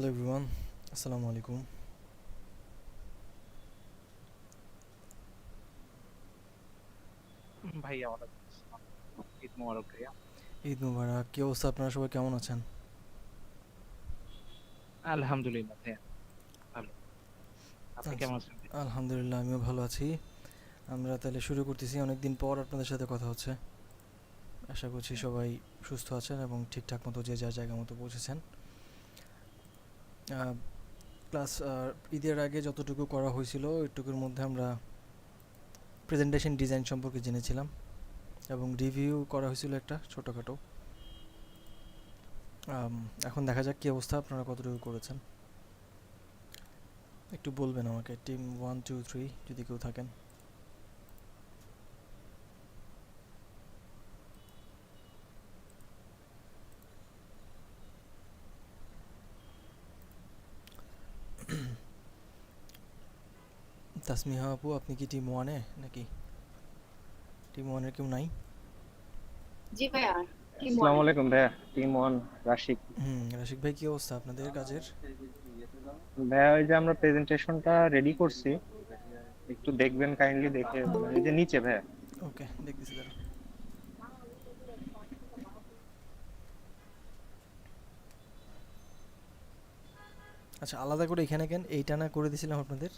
Hello everyone, Assalamu alaikum. ভাইয়া ওয়ালাইকুম আসসালাম। ঈদ মোবারক ভাইয়া। ঈদ মুবারক। কি অবস্থা, আপনারা সবাই কেমন আছেন? আলহামদুলিল্লাহ ভাইয়া, ভালো। আপনি আচ্ছা, কেমন আছেন ভাই? আলহামদুলিল্লাহ আমিও ভালো আছি। আমরা তাহলে শুরু করতেছি, অনেকদিন পর আপনাদের সাথে কথা হচ্ছে। আশা করছি হ্যাঁ, সবাই সুস্থ আছেন এবং ঠিকঠাক মতো যে যার জায়গা মতো পৌঁছেছেন। ক্লাস ঈদের আগে যতটুকু করা হয়েছিল ওইটুকুর মধ্যে আমরা প্রেজেন্টেশন ডিজাইন সম্পর্কে জেনেছিলাম এবং রিভিউ করা হয়েছিল একটা ছোটোখাটো। এখন দেখা যাক কী অবস্থা, আপনারা কতটুকু করেছেন একটু বলবেন আমাকে। টিম 1 2 3 যদি কেউ থাকেন। তাসমিহা আপু, আপনি কি টিম ওয়ানে নাকি টিম ওয়ানের কেউ নাই? জি ভাইয়া, টিম আসসালামু ওয়ানে। আলাইকুম ভাইয়া, টিম ওয়ান রাশিক। রাশিক ভাই, কি অবস্থা আপনাদের কাজের? ভাইয়া ওই যে আমরা প্রেজেন্টেশনটা রেডি করছি, একটু দেখবেন কাইন্ডলি দেখে, মানে এই যে নিচে ভাইয়া। ওকে, দেখতেছি দাঁড়া। আচ্ছা, আলাদা করে এখানে কেন এইটা না করে দিছিলাম আপনাদের?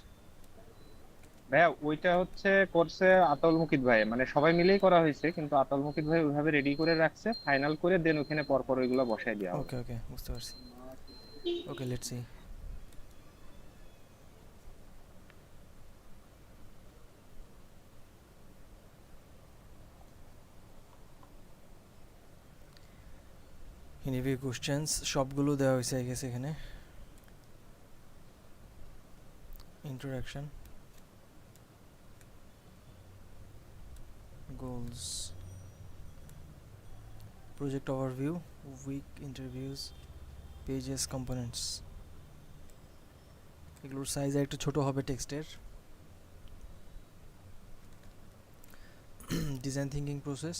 ভাইয়া ওইটা হচ্ছে করছে আতাউল মুকিত ভাই, মানে সবাই মিলেই করা হয়েছে, কিন্তু আতাউল মুকিত ভাই ওইভাবে রেডি করে রাখছে, ফাইনাল করে দেন ওখানে পরপর ওইগুলো বসাই দেওয়া হবে। ওকে ওকে, বুঝতে পারছি। Okay, let's see. Interview questions সবগুলো দেওয়া হয়েছে আই গেস এখানে। Introduction, goals, project overview, week interviews, pages, components. এগুলোর সাইজ একটু ছোট হবে টেক্সটের। Design thinking process,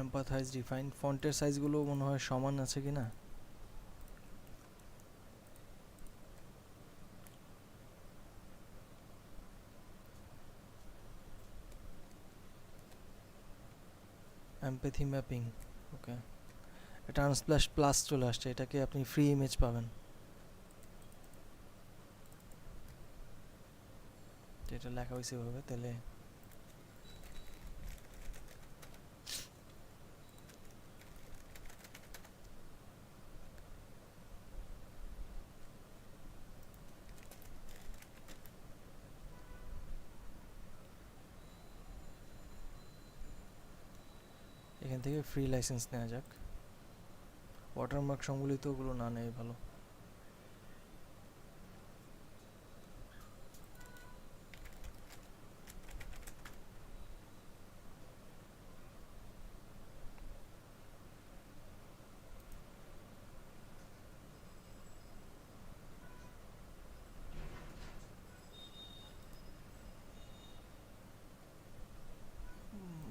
empathize, define. ফন্টের সাইজগুলো মনে হয় সমান আছে কি না। Empathy mapping, okay. এটা আনস্প্ল্যাশ প্লাস চলে আসছে, এটাকে আপনি ফ্রি ইমেজ পাবেন। এটা লেখা হয়েছে এভাবে, তাহলে এখান থেকে ফ্রি লাইসেন্স নেওয়া যাক। ওয়াটারমার্ক সম্বলিত ওগুলো না নেই ভালো।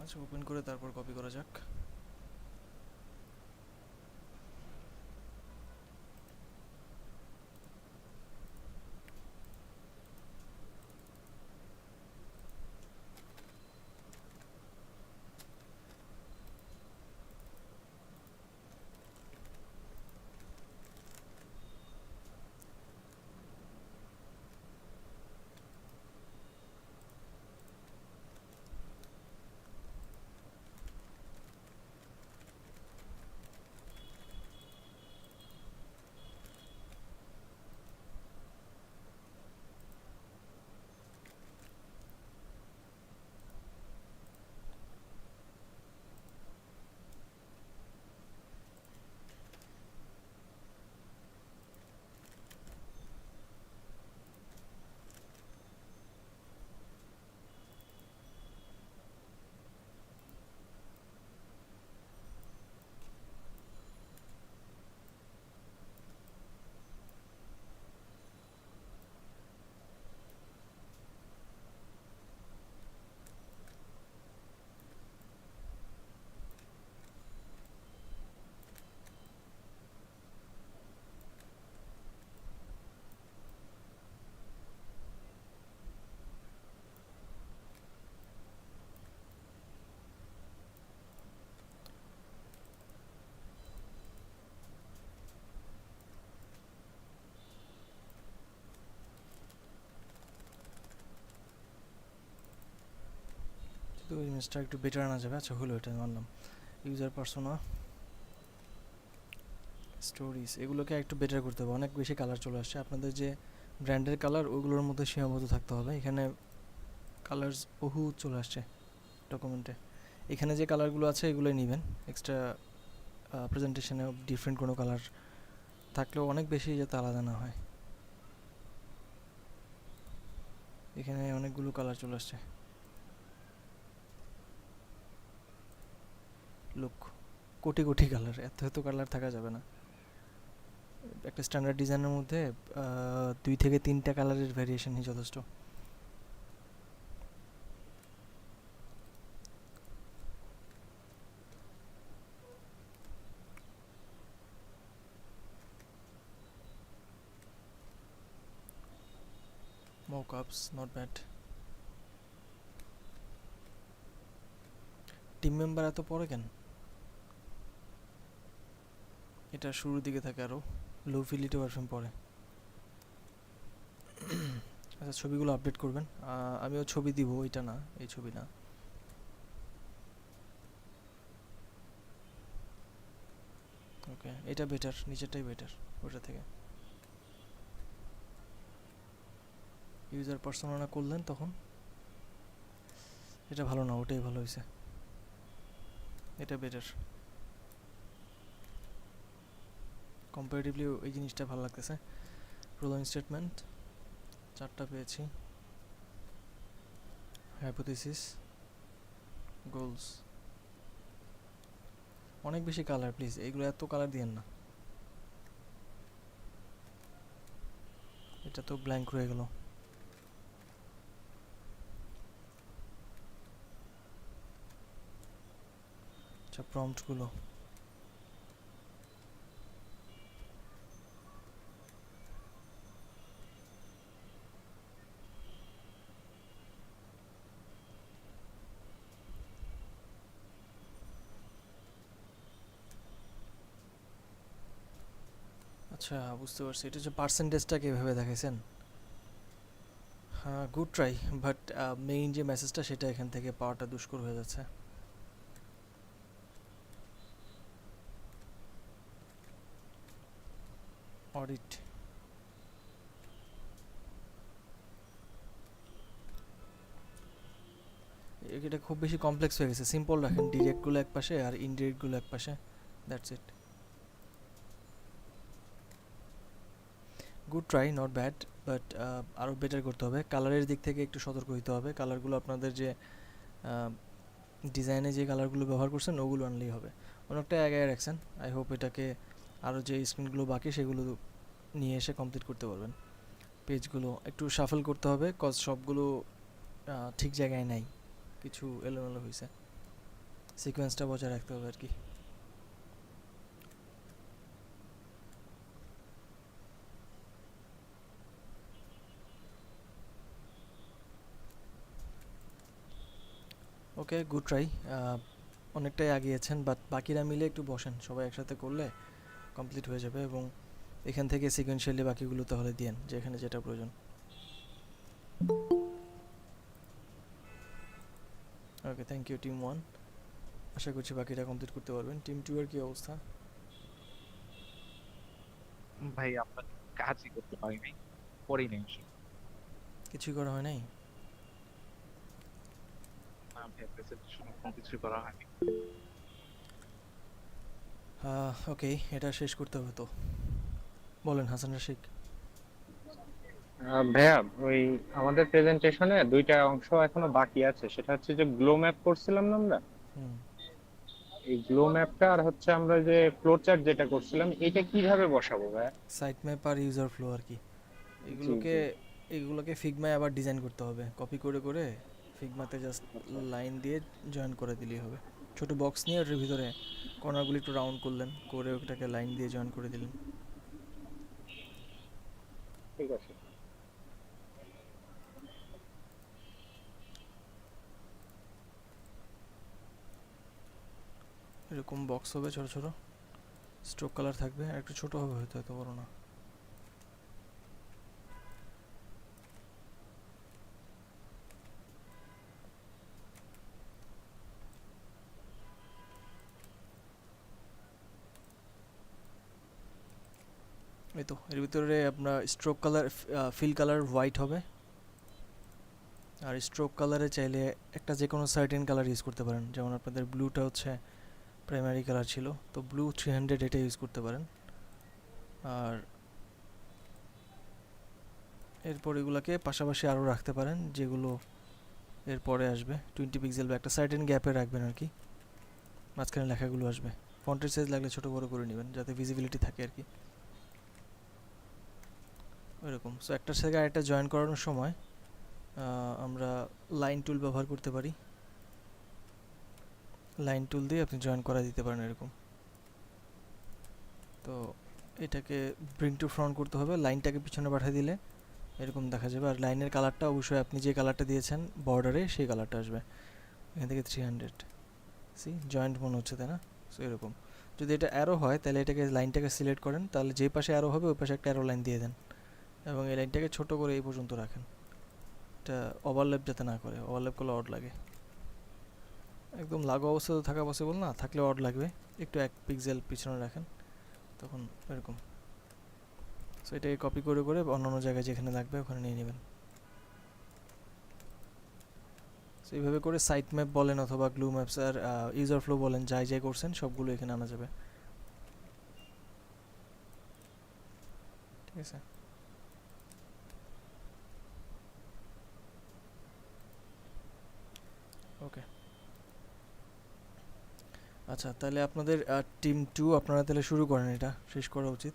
আচ্ছা, ওপেন করে তারপর কপি করা যাক। ইমেজটা একটু বেটার আনা যাবে। আচ্ছা হলো, এটা মানলাম। ইউজার পার্সোনা, স্টোরিজ, এগুলোকে একটু বেটার করতে হবে। অনেক বেশি কালার চলে আসছে। আপনাদের যে ব্র্যান্ডের কালার ওইগুলোর মধ্যে সীমাবদ্ধ থাকতে হবে। এখানে কালার্স বহু চলে আসছে ডকুমেন্টে। এখানে যে কালারগুলো আছে এগুলোই নেবেন। এক্সট্রা প্রেজেন্টেশনে ডিফারেন্ট কোনো কালার থাকলেও অনেক বেশি যাতে আলাদা না হয়। এখানে অনেকগুলো কালার চলে আসছে। লুক, কোটি কোটি কালার, এত এত কালার থাকা যাবে না। একটা স্ট্যান্ডার্ড ডিজাইনের মধ্যে 2 থেকে 3টা কালারের ভ্যারিয়েশনই যথেষ্ট। মকআপস নট ব্যাড। টিম মেম্বার এত পরে কেন? এটা শুরুর দিকে থাকে, আরও লো ফিলিটি ভার্সন পরে। আচ্ছা ছবিগুলো আপডেট করবেন। আমিও ছবি দিব, এটা না, এই ছবি না। ওকে, এটা বেটার, নিচেরটাই বেটার ওটা থেকে। ইউজার পার্সোনা করলেন তখন এটা ভালো না, ওটাই ভালো হয়েছে। এটা বেটার, কম্পারেটিভলি এই জিনিসটা ভালো লাগতেছে। প্রোলং স্টেটমেন্ট 4টা পেয়েছি। হাইপোথিসিস, গোলস, অনেক বেশি কালার। প্লিজ এইগুলো এত কালার দিয়েন না। এটা তো ব্ল্যাঙ্ক রয়ে গেল। আচ্ছা প্রম্পটগুলো, আচ্ছা বুঝতে পারছি। এটা যে পার্সেন্টেজটাকে এভাবে দেখাইছেন, হ্যাঁ গুড ট্রাই, বাট মেইন যে মেসেজটা সেটা এখান থেকে পাওয়াটা দুষ্কর হয়ে যাচ্ছে। অডিট, এটা খুব বেশি কমপ্লেক্স হয়ে গেছে। সিম্পল রাখেন, ডিরেক্টগুলো এক পাশে আর ইনডিরেক্টগুলো এক পাশে, that's it. Good try, not bad, but আরও বেটার করতে হবে। কালারের দিক থেকে একটু সতর্ক হতে হবে। কালারগুলো আপনাদের যে ডিজাইনে যে কালারগুলো ব্যবহার করছেন ওগুলো আনলেই হবে। অনেকটা আগে রাখছেন। আই হোপ এটাকে আরও যে স্ক্রিনগুলো বাকি সেগুলো নিয়ে এসে কমপ্লিট করতে পারবেন। পেজগুলো একটু শাফল করতে হবে, কজ সবগুলো ঠিক জায়গায় নাই, কিছু এলোমেলো হয়েছে। সিকোয়েন্সটা বজায় রাখতে হবে আর কি। ওকে, গুড ট্রাই। অনেকটাই আগিয়েছেন, বাট বাকিরা মিলে একটু বসেন, সবাই একসাথে করলে কমপ্লিট হয়ে যাবে। এবং এখান থেকে সিকোয়েন্সিয়ালি বাকিগুলো তাহলে দিয়েন যেখানে যেটা প্রয়োজন। ওকে, থ্যাংক ইউ টিম 1। আশা করছি বাকিটা কমপ্লিট করতে পারবেন। টিম 2 এর কী অবস্থা? ভাই আপনার কাজই করতে পারি নাই, করি নাই আসলে। কিছুই করা হয় নাই? না ভাই, প্রেজেন্টেশন কোনো কিছু করা হয়নি। ওকে, এটা শেষ করতে হবে তো। বলেন হাসান রশিক। ভাইয়া, ওই আমাদের প্রেজেন্টেশনে 2টা অংশ এখনো বাকি আছে। সেটা হচ্ছে যে গ্লো ম্যাপ করছিলাম না আমরা, হুম, এই গ্লো ম্যাপটা আর হচ্ছে আমরা যে ফ্লো চার্ট যেটা করছিলাম, এটা কিভাবে বসাবো ভাইয়া? সাইট ম্যাপ আর ইউজার ফ্লো আর কি। জি এগুলোকে জি। এগুলোকে ফিগমায় আবার ডিজাইন করতে হবে। কপি করে করে ফিগমাতে জাস্ট আচ্ছা, লাইন দিয়ে জয়েন করে দিলেই হবে। ছোট বক্স নিয়ে ওটার ভিতরে কর্নারগুলি একটু রাউন্ড করলেন, করে ওটাকে লাইন দিয়ে জয়েন করে দিলেন। ঠিক আছে। এরকম বক্স হবে ছোট ছোট, স্ট্রোক কালার থাকবে, আর একটু ছোট হবে হয়তো, এত বড় না। এই তো এর ভিতরে আপনার stroke colour, fill colour white হবে। আর স্ট্রোক কালারে চাইলে একটা যে কোনো সার্টেন কালার ইউজ করতে পারেন, যেমন আপনাদের ব্লুটা হচ্ছে প্রাইমারি কালার ছিল, তো ব্লু 300 এটা ইউজ করতে পারেন। আর এরপর এগুলোকে পাশাপাশি আরও রাখতে পারেন, যেগুলো এরপরে আসবে 20 পিক্সেল বা একটা সার্টেন গ্যাপে রাখবেন আর কি, মাঝখানে লেখাগুলো আসবে। ফন্টের সাইজ লাগলে ছোটো বড়ো করে নেবেন যাতে ভিজিবিলিটি থাকে আর কি, ওইরকম। সো একটার সাথে আরেকটা জয়েন করানোর সময় আমরা লাইন টুল ব্যবহার করতে পারি। লাইন টুল দিয়ে আপনি জয়েন করা দিতে পারেন এরকম। তো এটাকে ব্রিং টু ফ্রন্ট করতে হবে, লাইনটাকে পিছনে পাঠিয়ে দিলে এরকম দেখা যাবে। আর লাইনের কালারটা অবশ্যই আপনি যে কালারটা দিয়েছেন বর্ডারে সেই কালারটা আসবে। এখান থেকে 300 সি জয়েন্ট মনে হচ্ছে, তাই না? সো এরকম। যদি এটা অ্যারো হয় তাহলে এটাকে লাইনটাকে সিলেক্ট করেন, তাহলে যে পাশে অ্যারো হবে ওই পাশে একটা অ্যারো লাইন দিয়ে দেন এবং এই লাইনটাকে ছোট করে এই পর্যন্ত রাখেন। এটা ওভারল্যাপ যাতে না করে, ওভারল্যাপ করলে অড লাগে। একদম লাগু অবস্থাতে থাকা পসিবল না, থাকলে অড লাগবে। একটু 1 পিক্সেল পিছনে রাখেন, তখন এরকম। সো এটাকে কপি করে করে অন্য জায়গায় যেখানে লাগবে ওখানে নিয়ে নেবেন। সো এইভাবে করে সাইট ম্যাপ বলেন অথবা গ্লু ম্যাপস আর ইউজার ফ্লো বলেন, যাই যাই করছেন সবগুলো এখানে আনা যাবে। ঠিক আছে। ওকে, আচ্ছা তাহলে আপনাদের টিম 2 আপনারা তাহলে শুরু করেন, এটা শেষ করা উচিত।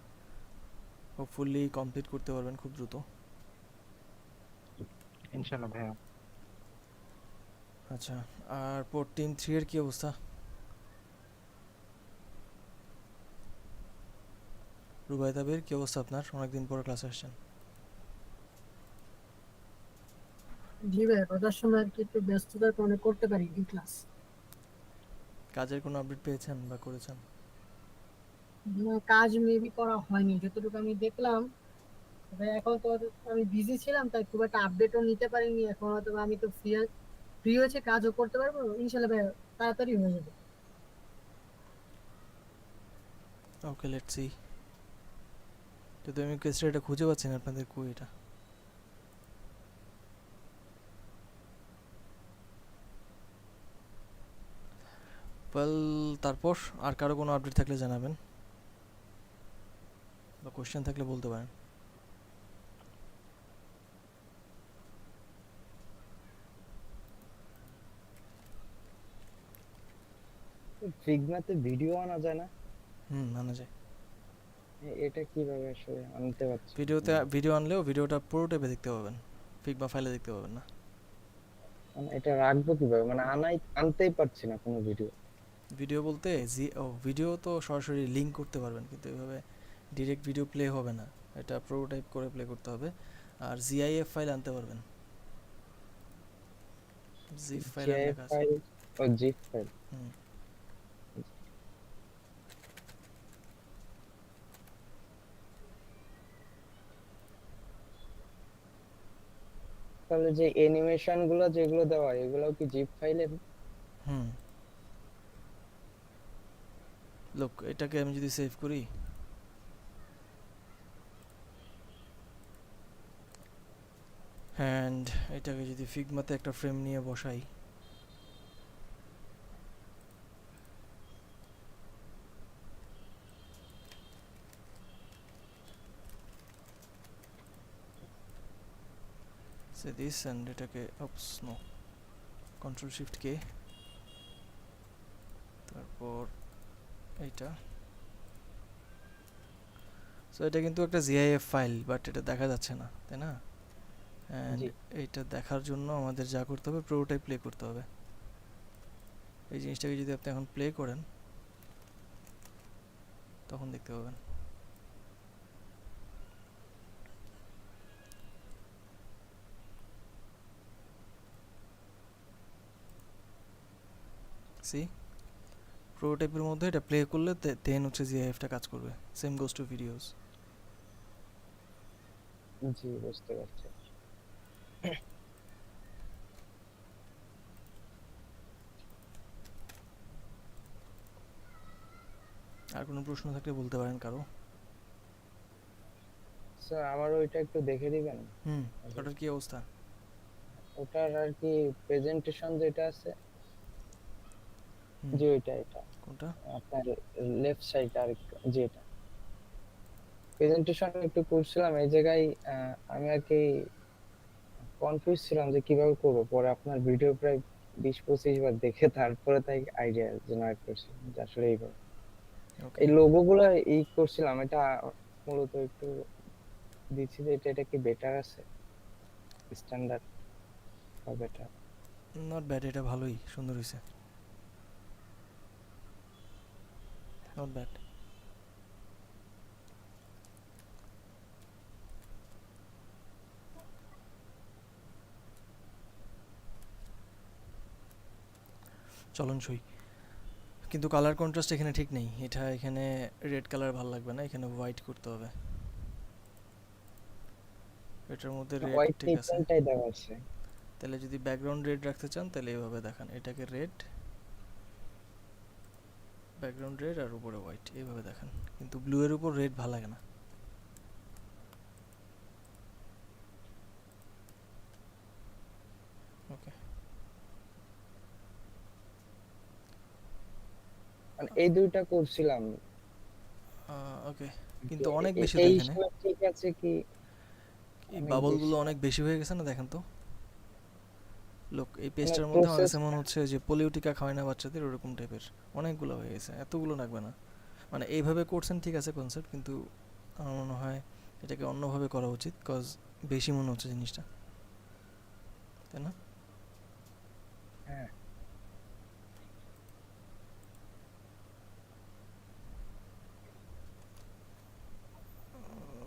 হোপফুলি কমপ্লিট করতে পারবেন খুব দ্রুত। ইনশাল্লাহ ভাইয়া। আচ্ছা, আর পর টিম 3 এর কি অবস্থা? রুবাইদাবের কি অবস্থা আপনার? অনেকদিন পর ক্লাসে আসছেন। জি ভাই, রোজার সময় আর কি একটু ব্যস্ততার কারণে করতে পারিনি ক্লাস। কাজের কোনো আপডেট পেয়েছেন বা করেছেন? কাজ মেবি করা হয়নি যতটুকু আমি দেখলাম। তবে এখন তো আমি বিজি ছিলাম, তাই খুব একটা আপডেটও নিতে পারিনি। এখন হয়তো বা আমি তো ফ্রি হয়েছে, কাজও করতে পারবো ইনশাল্লাহ ভাই, তাড়াতাড়ি হয়ে যাবে। ওকে, লেটস সি। যদি আমি কেসটা এটা খুঁজে পাচ্ছি না আপনাদের, কই এটা? ওয়েল, তারপর আর কারো কোনো আপডেট থাকলে জানাবেন বা কোশ্চেন থাকলে বলতে পারেন। ফিগমাতে ভিডিও আনা যায় না? আনা যায়। এটা কিভাবে আসলে আনতে পারছি না ভিডিওতে আমি। ভিডিও আনলেও ভিডিওটা পুরো টাইপে দেখতে পাবেন, ফিগমা ফাইলে দেখতে পাবেন না। মানে এটা রাখবো কিভাবে, মানে আনতেই পারছি না কোনো ভিডিও। ভিডিও বলতে ভিডিও তো সরাসরি লিঙ্ক করতে পারবেন, কিন্তু এভাবে ডিরেক্ট ভিডিও প্লে হবে না, এটা প্রোটোটাইপ করে প্লে করতে হবে। আর জিআইএফ ফাইল আনতে পারবেন, জিপ ফাইল আনলে জিআইএফ কাজ। ফাইল ও জিপ ফাইল। হুম তাহলে যে অ্যানিমেশন গুলো যেগুলো দেওয়া এগুলো কি জিপ ফাইলে? হুম লোক, এটাকে আমি যদি সেভ করি, অ্যান্ড এটাকে যদি ফিগমাতে একটা ফ্রেম নিয়ে বসাই, সে দিস, অ্যান্ড এটাকে নো, কন্ট্রোল শিফট কে, তারপর এইটা। সো এটা কিন্তু একটা জিআইএফ ফাইল, বাট এটা দেখা যাচ্ছে না, তাই না? অ্যান্ড জি। এইটা দেখার জন্য আমাদের যা করতে হবে, পুরোটাই প্লে করতে হবে। এই জিনিসটাকে যদি আপনি এখন প্লে করেন তখন দেখতে পাবেন। সি প্রোটোটাইপের মধ্যে এটা প্লে করলে দেন হচ্ছে জিআইএফটা কাজ করবে। Same goes to videos. জি, বুঝতে পারছি। আর কোনো প্রশ্ন থাকলে বলতে পারেন কারো। আচ্ছা আমার ওইটা একটু দেখে দিবেন। হুম, ওটার কি অবস্থা? ওটার আর কি প্রেজেন্টেশন যেটা আছে, হুম, যে ওইটা এটা কোনটা? আপনার লেফট সাইড আর যেটা প্রেজেন্টেশন একটু করছিলাম এই জায়গায়, আমি আর কি কনফিউজ ছিলাম যে কিভাবে করব। পরে আপনার ভিডিও প্রায় 20-25 বার দেখে তারপরে তাই আইডিয়া জেনারেট করছি যে আসলে এইভাবে ওকে। এই লোগো গুলা করছিলাম। এটা মূলত একটু দিচ্ছি যে এটা কি বেটার আছে, স্ট্যান্ডার্ড বা বেটার? নট ব্যাড, এটা ভালোই সুন্দর হয়েছে। Not bad. চলনসই। কিন্তু কালার কন্ট্রাস্ট এখানে ঠিক নেই। এটা এখানে রেড কালার ভালো লাগবে না, এখানে হোয়াইট করতে হবে। এটার মধ্যে রেড হোয়াইট ঠিক নেই, আছে। কোনটাই দেওয়া আছে? তাহলে যদি ব্যাকগ্রাউন্ড রেড রাখতে চান তাহলে এইভাবে দেখান, এটাকে রেড, ব্যাকগ্রাউন্ড রেড আর উপরে হোয়াইট, এইভাবে দেখান। কিন্তু ব্লু এর উপর রেড ভালো লাগে না। ওকে। মানে এই দুইটা করছিলাম। ওকে, কিন্তু অনেক বেশি তো এই এখানে। সময় ঠিক আছে কি? এই অনেক বাবলগুলো বেশি অনেক বেশি হয়ে গেছে না, দেখেন তো। লোক এই মানে পেজটার মধ্যে আমার প্রসেস। কাছে মনে হচ্ছে যে পোলিওটিকা খাওয়ায় না বাচ্চাদের, ওরকম টাইপের অনেকগুলো হয়ে গেছে। এতগুলো লাগবে না। মানে এইভাবে করছেন ঠিক আছে কনসেপ্ট, কিন্তু আমার মনে হয় এটাকে অন্যভাবে করা উচিত, কজ বেশি মনে হচ্ছে জিনিসটা, তাই না? হ্যাঁ,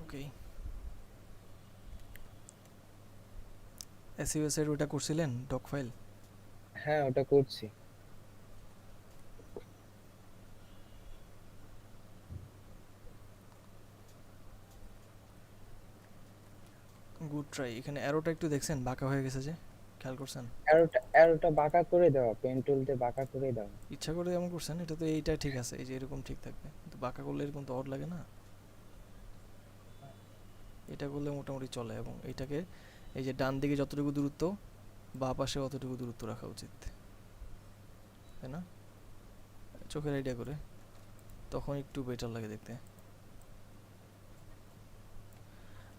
ওকে। এসইউএস এর ওটা করছিলেন ডক ফাইল? হ্যাঁ ওটা করছি। Good try. এখানে অ্যারোটা একটু দেখছেন বাঁকা হয়ে গেছে যে, খেয়াল করছেন? অ্যারোটা বাঁকা করে দেওয়া, পেন টুল দিয়ে বাঁকা করে দেওয়া। ইচ্ছা করে এমন করছেন? এটা তো এইটা ঠিক আছে, এই যে এরকম ঠিক থাকবে, কিন্তু বাঁকা করলে এরকম তো অড লাগে না। এটা করলে মোটামুটি চলে, এবং এইটাকে এই যে ডান দিকে যতটুকু দূরত্ব, বাঁ পাশে অতটুকু দূরত্ব রাখা উচিত, তাই না? চোখের আইডিয়া করে, তখন একটু বেটার লাগে দেখতে।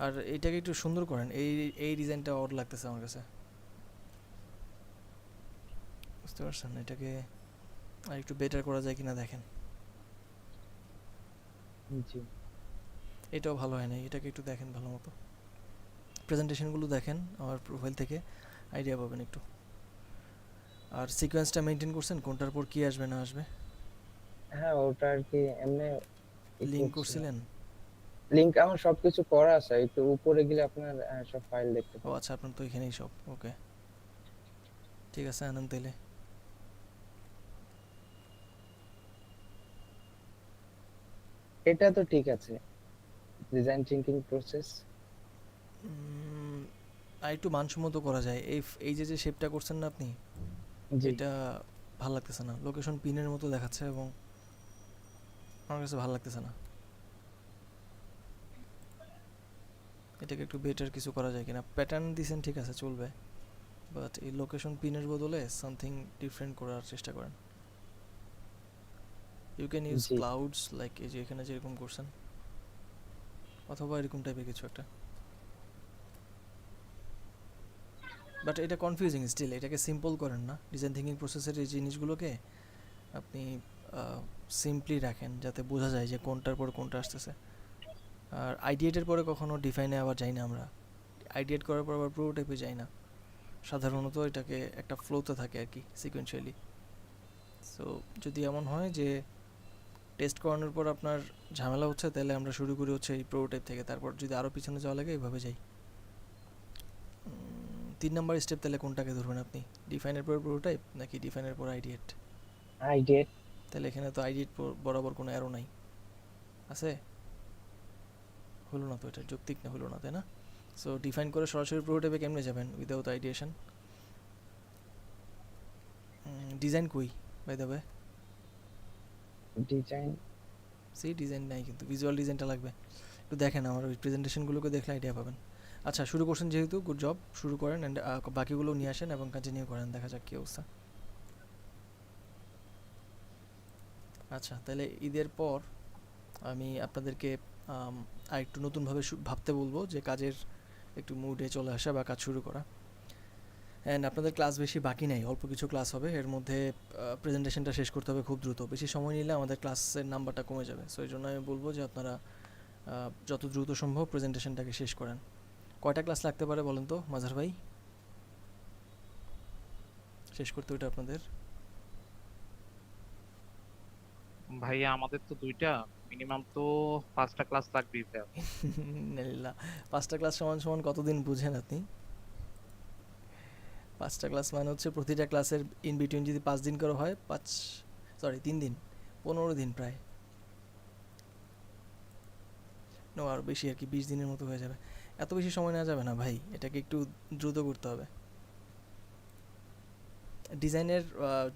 আর এইটাকে একটু সুন্দর করেন, এই এই ডিজাইনটা অড লাগতেছে আমার কাছে, বুঝতে পারছেন? এটাকে আর একটু বেটার করা যায় কিনা দেখেন। জি। এটাও ভালো হয় না, এটাকে একটু দেখেন ভালো মতো। প্রেজেন্টেশনগুলো দেখেন আমার প্রোফাইল থেকে, আইডিয়া পাবেন একটু। আর সিকোয়েন্সটা মেনটেন করছেন, কোনটার পর কি আসবে না আসবে? হ্যাঁ ওটা আর কি এমনি লিঙ্ক করছিলেন? লিংক আমার সবকিছু করা আছে। একটু উপরে গেলে আপনার সব ফাইল দেখতে ও পাবেন। আচ্ছা, আপনার তো এখানেই সব। ওকে, ঠিক আছে আনন্দ তাইলে। এটা তো ঠিক আছে, ডিজাইন থিংকিং প্রসেস। আর একটু মানসম্মত করা যায়। এই যে যে শেপটা করছেন না আপনি, জি। এটা ভাল লাগতেছে না, লোকেশন পিনের মতো দেখাচ্ছে, এবং আমার কাছে ভালো লাগতেছে না। এটাকে একটু বেটার কিছু করা যায় কিনা। প্যাটার্ন দিছেন ঠিক আছে, চলবে, বাট এই লোকেশন পিনের বদলে সামথিং ডিফারেন্ট করার চেষ্টা করেন। You can use G. Clouds, like এই যে এখানে যেরকম করছেন, অথবা এরকম টাইপের কিছু একটা। বাট এটা কনফিউজিং স্টিল, এটাকে সিম্পল করেন না। ডিজাইন থিঙ্কিং প্রসেসের এই জিনিসগুলোকে আপনি সিম্পলি রাখেন, যাতে বোঝা যায় যে কোনটার পর কোনটা আসতেছে। আর আইডিয়েটের পরে কখনো ডিফাইনে আবার যাই না আমরা, আইডিয়েট করার পর আবার প্রোটোটাইপে যাই না। সাধারণত এটাকে একটা ফ্লোতে থাকে আর কি, সিকোয়েন্সিয়ালি। সো যদি এমন হয় যে টেস্ট করানোর পর আপনার ঝামেলা হচ্ছে, তাহলে আমরা শুরু করি হচ্ছে এই প্রোটোটাইপ থেকে, তারপর যদি আরও পিছনে যাওয়া লাগে এইভাবে যাই। 3 নাম্বার স্টেপ তাহলে কোনটাকে ধরবেন আপনি? ডিফাইনের পর প্রোটোটাইপ নাকি ডিফাইনের পর আইডিয়েট? আইডিয়া। তাহলে এখানে তো আইডিয়েট বরাবর কোনো অ্যারো নাই, আছে? হলো না তো, এটা যৌক্তিক না, হলো না, তাই না? সো ডিফাইন করে সরাসরি প্রোটোটাইপে কেমনে যাবেন উইদাউট আইডিয়েশন? ডিজাইন কই বাই দ্য ওয়ে? ডিজাইন। সেই ডিজাইন নাই, কিন্তু ভিজুয়াল ডিজাইনটা লাগবে। একটু দেখেন আমার ওই প্রেজেন্টেশনগুলোকে দেখলে আইডিয়া পাবেন। আচ্ছা শুরু করছেন যেহেতু, গুড জব, শুরু করেন অ্যান্ড বাকিগুলো নিয়ে আসেন এবং কন্টিনিউ করেন, দেখা যাক কী অবস্থা। আচ্ছা তাহলে ঈদের পর আমি আপনাদেরকে আর একটু নতুনভাবে ভাবতে বলবো, যে কাজের একটু মুডে চলে আসা বা কাজ শুরু করা। অ্যান্ড আপনাদের ক্লাস বেশি বাকি নেই, অল্প কিছু ক্লাস হবে, এর মধ্যে প্রেজেন্টেশনটা শেষ করতে হবে খুব দ্রুত, বেশি সময় নিলে আমাদের ক্লাসের নাম্বারটা কমে যাবে। সো এই জন্য আমি বলবো যে আপনারা যত দ্রুত সম্ভব প্রেজেন্টেশনটাকে শেষ করেন। কয়টা ক্লাস লাগতে পারে বলেন তো মাজার ভাই শেষ করতে ওইটা আপনাদের? ভাইয়া আমাদের তো দুইটা, মিনিমাম তো 5টা ক্লাস লাগবেই ভাইয়া। না, 5টা ক্লাস সমান সমান কতদিন বুঝেন আপনি? 5টা ক্লাস মানে হচ্ছে প্রতিটা ক্লাসের ইন বিটুইন যদি 5 দিন করে হয়, 3 দিন, 15 দিন প্রায়, নো আরও বেশি আর কি, 20 দিনের মতো হয়ে যাবে। এত বেশি সময় নেওয়া যাবে না ভাই, এটাকে একটু দ্রুত করতে হবে। ডিজাইনের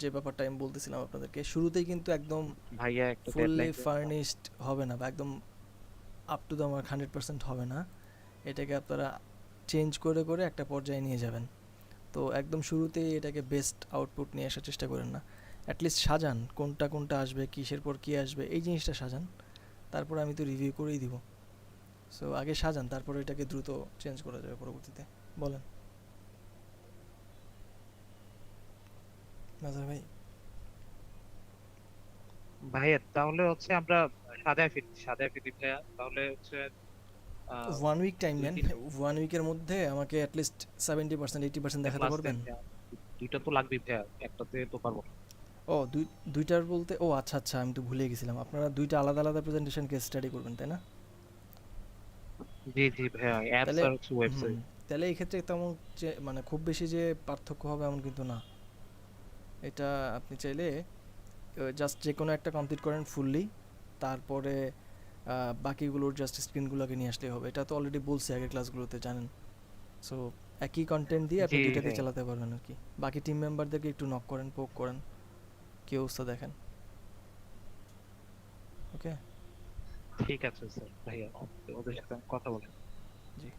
যে ব্যাপারটা আমি বলতেছিলাম আপনাদেরকে, শুরুতেই কিন্তু একদম ভাইয়া একটু ফুললি ডেডলাইন ফার্নিশড হবে না, বা একদম আপ টু দ্য মার্ক 100% হবে না। এটাকে আপনারা চেঞ্জ করে করে একটা পর্যায়ে নিয়ে যাবেন। তো একদম শুরুতেই এটাকে বেস্ট আউটপুট নিয়ে আসার চেষ্টা করেন না, অ্যাটলিস্ট সাজান কোনটা কোনটা আসবে, কিসের পর কী আসবে, এই জিনিসটা সাজান, তারপর আমি তো রিভিউ করেই দিব। সো আগে সাজান, তারপর এটাকে দ্রুত চেঞ্জ করা যাবে পরবর্তীতে। বলেন নাজার ভাই। ভাইয়া তাহলে হচ্ছে আমরা সাদায় ফিরি ভাইয়া, তাহলে হচ্ছে 1 উইক টাইম নেন, 2 দিন 1 উইকের মধ্যে আমাকে অ্যাটলিস্ট 70% 80% দেখাতে ক্লাস পারবেন? দেন ভাইয়া। দুইটা তো লাগবেই ভাইয়া, একটাতে তো পারবো না। ও দুইটার বলতে, ও আচ্ছা আচ্ছা, আমি তো ভুলে গেছিলাম, আপনারা দুইটা আলাদা আলাদা প্রেজেন্টেশন কেস স্টাডি করবেন তাই না? জি জি ভাইয়া, অ্যাপস তাহলে আর হচ্ছে হুম, ওয়েবসাইট। তাহলে এই ক্ষেত্রে তেমন যে মানে খুব বেশি যে পার্থক্য হবে এমন কিন্তু না। এটা আপনি চাইলে জাস্ট যে কোনো একটা কমপ্লিট করেন ফুললি, তারপরে বাকিগুলোর জাস্ট স্ক্রিনগুলোকে নিয়ে আসলেই হবে। এটা তো অলরেডি বলছি আগের ক্লাসগুলোতে, জানেন। সো একই কন্টেন্ট দিয়ে আপনি জি দুইটাতে ভাইয়া, চালাতে পারবেন আর কি। বাকি টিম মেম্বারদেরকে একটু নক করেন, পোক করেন, কী অবস্থা দেখেন। ওকে, ঠিক আছে স্যার ভাইয়া, ওদের সাথে আমি কথা বলে। জি।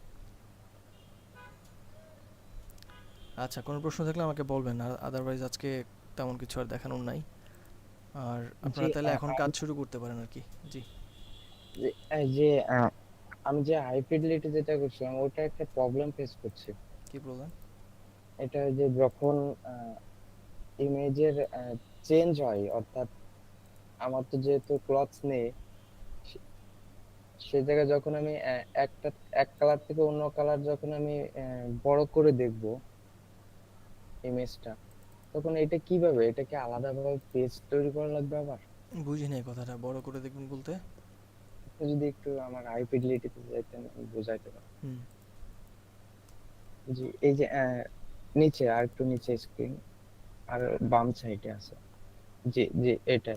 আচ্ছা কোনো প্রশ্ন থাকলে আমাকে বলবেন, আর আদারওয়াইজ আজকে তেমন কিছু আর দেখানোর নাই। আর জি আপনারা তাহলে এখন কাজ শুরু করতে পারেন আর কি। জি, যে আমি যে হাই ফিডেলিটি যেটা করছিলাম ওটা একটা প্রবলেম ফেস করছি। কী বললেন? এটা যে যখন ইমেজের চেঞ্জ হয়, অর্থাৎ আমার তো যেহেতু ক্লথস নেই, সে সে জায়গায় যখন আমি একটা এক কালার থেকে অন্য কালার যখন আমি বড় করে দেখব ইমেজটা, তখন এটা কিভাবে, এটা কি আলাদাভাবে পেজ তৈরি করা লাগবে আবার? বুঝি নাই কথাটা, বড় করে দেখবেন বলতে? আপনি যদি একটু আমার হাই ফিডেলিটিতে যাইতেন আমি বুঝাইতে পারতাম। হুম, জি, এই যে নিচে আর একটু নিচে স্ক্রিন আর বাম সাইডে আছে। জি জি, এটা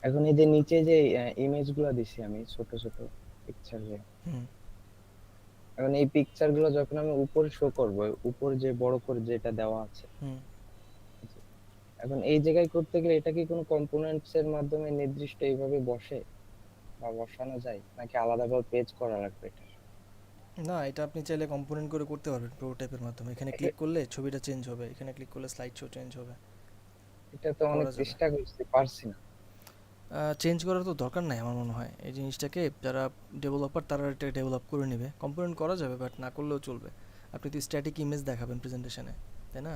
এখন এই যে নিচে যে ইমেজ গুলা দিছি আমি ছোট ছোট পিকচার, যে হুম, এখন এই পিকচার গুলো যখন আমি উপরে শো করব, উপরে যে বড় করে যেটা দেওয়া আছে, হুম। জি, এখন এই জায়গায় করতে গেলে এটা কি কোনো কম্পোনেন্টস এর মাধ্যমে নির্দিষ্ট এইভাবে বসে বা বসানো যায়, নাকি আলাদাভাবে পেজ করা লাগবে এটা? না, এটা আপনি চাইলে কম্পোনেন্ট করে করতে পারবেন প্রোটোটাইপের মাধ্যমে। এখানে ক্লিক করলে ছবিটা চেঞ্জ হবে, এখানে ক্লিক করলে স্লাইড শো চেঞ্জ হবে, এটা তো অনেক করা যাবে। চেষ্টা করছি, পারছি না। চেঞ্জ করার তো দরকার নাই আমার মনে হয়, এই জিনিসটাকে যারা ডেভেলপার তারা এটা ডেভেলপ করে নেবে। কম্পোনেন্ট করা যাবে বাট না করলেও চলবে। আপনি তো স্ট্যাটিক ইমেজ দেখাবেন প্রেজেন্টেশনে, তাই না?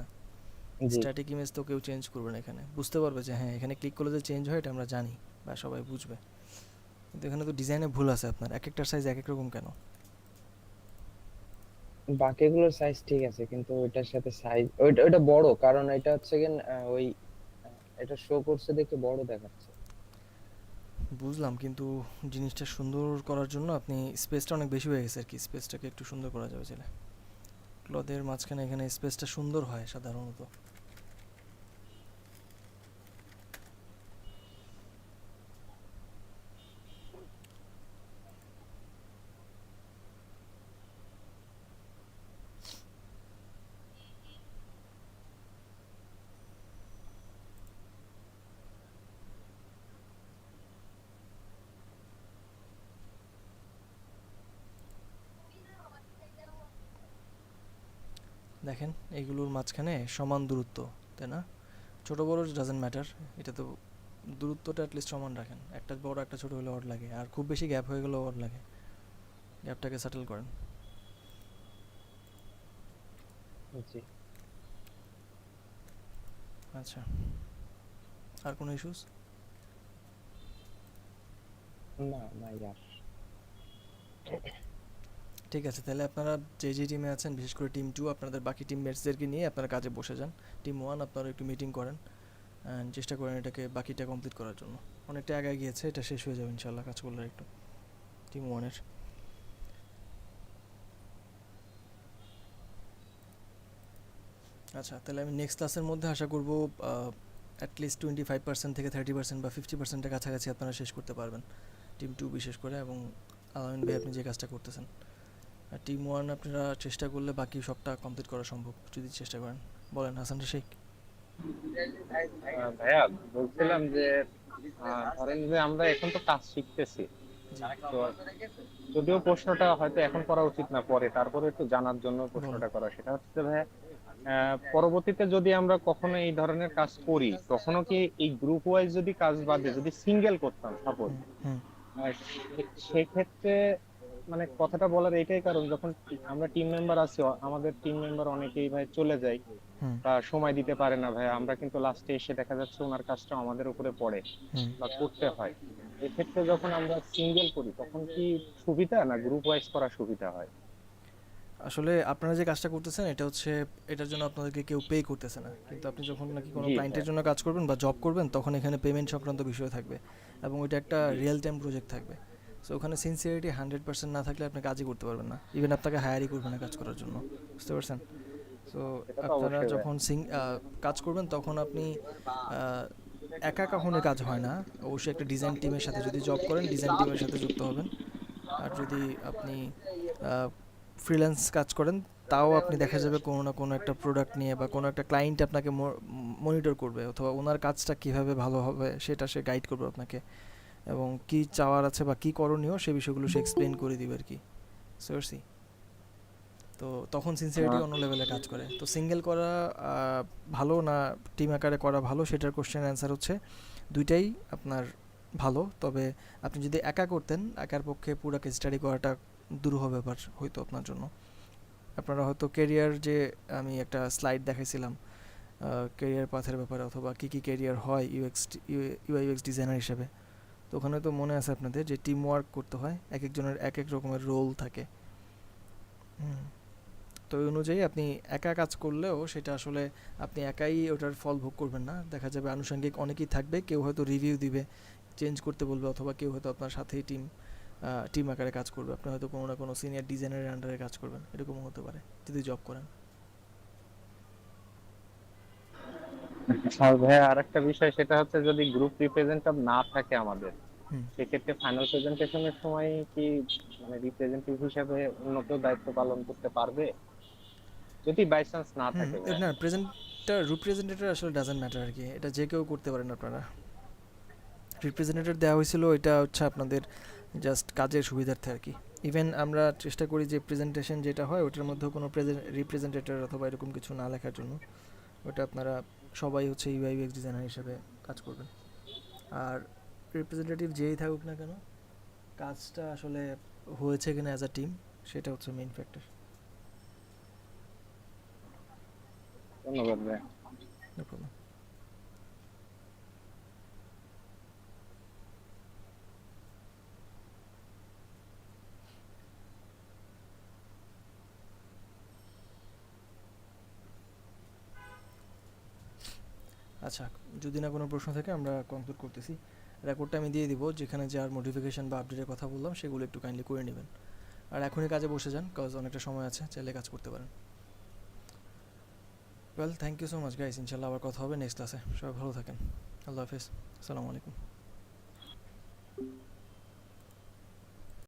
জি, স্ট্যাটিক ইমেজ তো কেউ চেঞ্জ করবে না, এখানে বুঝতে পারবে যে হ্যাঁ এখানে ক্লিক করলে যে চেঞ্জ হয় এটা আমরা জানি বা সবাই বুঝবে। কিন্তু এখানে তো ডিজাইনে ভুল আছে আপনার, এক একটার সাইজ এক এক রকম কেন? বাকিগুলোর সাইজ ঠিক আছে, কিন্তু ওইটার সাথে সাইজ ওইটা ওইটা বড়, কারণ এটা হচ্ছে কি ওই এটা শো করছে দেখে বড় দেখাচ্ছে। বুঝলাম, কিন্তু জিনিসটা সুন্দর করার জন্য আপনি স্পেসটা অনেক বেশি হয়ে গেছে আর কি, স্পেসটাকে একটু সুন্দর করা যাবে চাইলে। ক্লথের মাঝখানে এখানে স্পেসটা সুন্দর হয় সাধারণত। দেখেন এইগুলোর মাঝখানে সমান দূরত্ব, তাই না? ছোট বড় ডাজেন্ট ম্যাটার, এটা তো দূরত্বটা অ্যাটলিস্ট সমান রাখেন। একটা বড় একটা ছোট হলে অড লাগে, আর খুব বেশি গ্যাপ হয়ে গেলেও অড লাগে। গ্যাপটাকে সেটেল করেন। জি। আচ্ছা, আর কোনো ইস্যুস? না নাই আর। ঠিক আছে, তাহলে আপনারা যে যে টিমে আছেন, বিশেষ করে টিম 2, আপনাদের বাকি টিমমেটসদেরকে নিয়ে আপনারা কাজে বসে যান। টিম 1 আপনারা একটু মিটিং করেন অ্যান্ড চেষ্টা করেন এটাকে বাকিটা কমপ্লিট করার জন্য। অনেকটা আগে গিয়েছে, এটা শেষ হয়ে যাবে ইনশাল্লাহ কাজ করলে একটু টিম 1-এর। আচ্ছা, তাহলে আমি নেক্সট ক্লাসের মধ্যে আশা করব অ্যাটলিস্ট 25% থেকে 30% বা 50%-এর কাছাকাছি আপনারা শেষ করতে পারবেন, টিম 2 বিশেষ করে। এবং আলামিন ভাই আপনি যে কাজটা করতেছেন, আর টিম 1 আপনারা চেষ্টা করলে বাকি সবটা কমপ্লিট করা সম্ভব যদি চেষ্টা করেন। বলেন হাসান শেখ। ভাইয়া বলছিলাম যে ধরেন যে আমরা এখন তো কাজ শিখতেছি, জি তো যদিও প্রশ্নটা হয়তো এখন করা উচিত না, পরে তারপরে একটু জানার জন্য বলুন। প্রশ্নটা করা, সেটা হচ্ছে ভাইয়া পরবর্তীতে যদি আমরা কখনো এই ধরনের কাজ করি, তখনও কি এই গ্রুপ ওয়াইজ যদি কাজ বাদে যদি সিঙ্গেল করতাম সাপোজ, হুম হুম সেক্ষেত্রে মানে কথাটা বলার এইটাই কারণ, যখন আমরা টিম মেম্বার আছি, আমাদের টিম মেম্বার অনেকেই ভাই চলে যায় হুম বা সময় দিতে পারে না ভাই, আমরা কিন্তু লাস্টে এসে দেখা যাচ্ছে ওনার কাজটা আমাদের উপরে পড়ে হুম। বা করতে হয়। এক্ষেত্রে যখন আমরা সিঙ্গেল করি তখন কি সুবিধা না গ্রুপ ওয়াইজ করা সুবিধা হয়? আসলে আপনারা যে কাজটা করতেছেন এটা হচ্ছে, এটার জন্য আপনাদেরকে কেউ পে করতেছে না, কিন্তু আপনি যখন নাকি কোনো জি ক্লায়েন্টের ভাইয়া। জন্য কাজ করবেন বা জব করবেন, তখন এখানে পেমেন্ট সংক্রান্ত বিষয় থাকবে এবং ওইটা একটা রিয়েল টাইম প্রজেক্ট থাকবে। সো ওখানে সিনসিয়ারিটি 100% না থাকলে আপনি কাজই করতে পারবেন না, ইভেন আপনাকে হায়ারই করবে না কাজ করার জন্য, বুঝতে পারছেন? সো এটা তো আপনারা অবশ্যই ভাইয়া। যখন কাজ করবেন তখন আপনি একা কখনো কাজ হয় না, অবশ্যই একটা ডিজাইন টিমের সাথে যদি জব করেন ডিজাইন টিমের সাথে যুক্ত হবেন। আর যদি আপনি ফ্রিল্যান্স কাজ করেন, তাও আপনি দেখা যাবে কোনো না কোনো একটা প্রোডাক্ট নিয়ে বা কোনো একটা ক্লায়েন্ট আপনাকে মনিটর করবে, অথবা ওনার কাজটা কীভাবে ভালো হবে সেটা সে গাইড করবে আপনাকে, এবং কী চাওয়ার আছে বা কী করণীয় সে বিষয়গুলো সে এক্সপ্লেন করে দিবে আর কি। সি তো তখন সিনসিয়ারিটি অন্য লেভেলে কাজ করে। তো সিঙ্গেল করা ভালো না টিম আকারে করা ভালো, সেটার কোশ্চেন অ্যান্সার হচ্ছে দুইটাই আপনার ভালো। তবে আপনি যদি একা করতেন, একার পক্ষে পুরো কেস স্টাডি করাটা দুরূহ ব্যাপার হয়তো আপনার জন্য। আপনারা হয়তো কেরিয়ার, যে আমি একটা স্লাইড দেখাইছিলাম কেরিয়ার পাথের ব্যাপারে, অথবা কী কী কেরিয়ার হয় ইউআই ইউএক্স ডিজাইনার হিসেবে, তো ওখানে তো মনে আছে আপনাদের যে টিম ওয়ার্ক করতে হয়, এক একজনের এক এক রকমের রোল থাকে। তো ওই অনুযায়ী আপনি একা কাজ করলেও সেটা আসলে আপনি একাই ওটার ফল ভোগ করবেন না, দেখা যাবে আনুষঙ্গিক অনেকেই থাকবে, কেউ হয়তো রিভিউ দিবে, চেঞ্জ করতে বলবে, অথবা কেউ হয়তো আপনার সাথেই টিম আকারে কাজ করবে, আপনি হয়তো কোনো না কোনো সিনিয়র ডিজাইনারের আন্ডারে কাজ করবেন, এরকমও হতে পারে যদি জব করেন। আর ভাইয়া আরেকটা বিষয়, সেটা হচ্ছে যদি গ্রুপ রিপ্রেজেন্টেটিভ না থাকে আমাদের, হুম সেক্ষেত্রে ফাইনাল প্রেজেন্টেশনের সময় কি মানে রিপ্রেজেন্টেটিভ হিসেবে উন্নত দায়িত্ব পালন করতে পারবে যদি বাই চান্স না হুম থাকে ভাইয়া? না, রিপ্রেজেন্টেটর আসলে ডাজেন্ট ম্যাটার আর কি, এটা যে কেউ করতে পারেন আপনারা। রিপ্রেজেন্টেটর দেওয়া হয়েছিল এটা হচ্ছে আপনাদের জাস্ট কাজের সুবিধার্থে আর কি। ইভেন আমরা চেষ্টা করি যে প্রেজেন্টেশন যেটা হয় ওটার মধ্যেও কোনো রিপ্রেজেন্টেটর অথবা এরকম কিছু না লেখার জন্য। ওটা আপনারা সবাই হচ্ছে ইউআই ইউএক্স ডিজাইনার হিসেবে কাজ করবেন। আর রিপ্রেজেন্টেটিভ যেই থাকুক না কেন, কাজটা আসলে হয়েছে কিনা অ্যাজ আ টিম, সেটা হচ্ছে মেইন ফ্যাক্টর। ধন্যবাদ ভাইয়া। No problem. আচ্ছা, যদি না কোনো প্রশ্ন থাকে আমরা কনক্লুড করতেছি। রেকর্ডটা আমি দিয়ে দিব, যেখানে যে আর মডিফিকেশন বা আপডেটের কথা বললাম সেগুলো একটু কাইন্ডলি করে নেবেন। আর এখনই কাজে বসে যান, কাজ অনেকটা সময় আছে, চাইলে কাজ করতে পারেন। Well, thank you so much guys, ইনশাল্লাহ আবার কথা হবে নেক্সট ক্লাসে। সবাই ভালো থাকেন, আল্লাহ হাফিজ, আসসালামু আলাইকুম।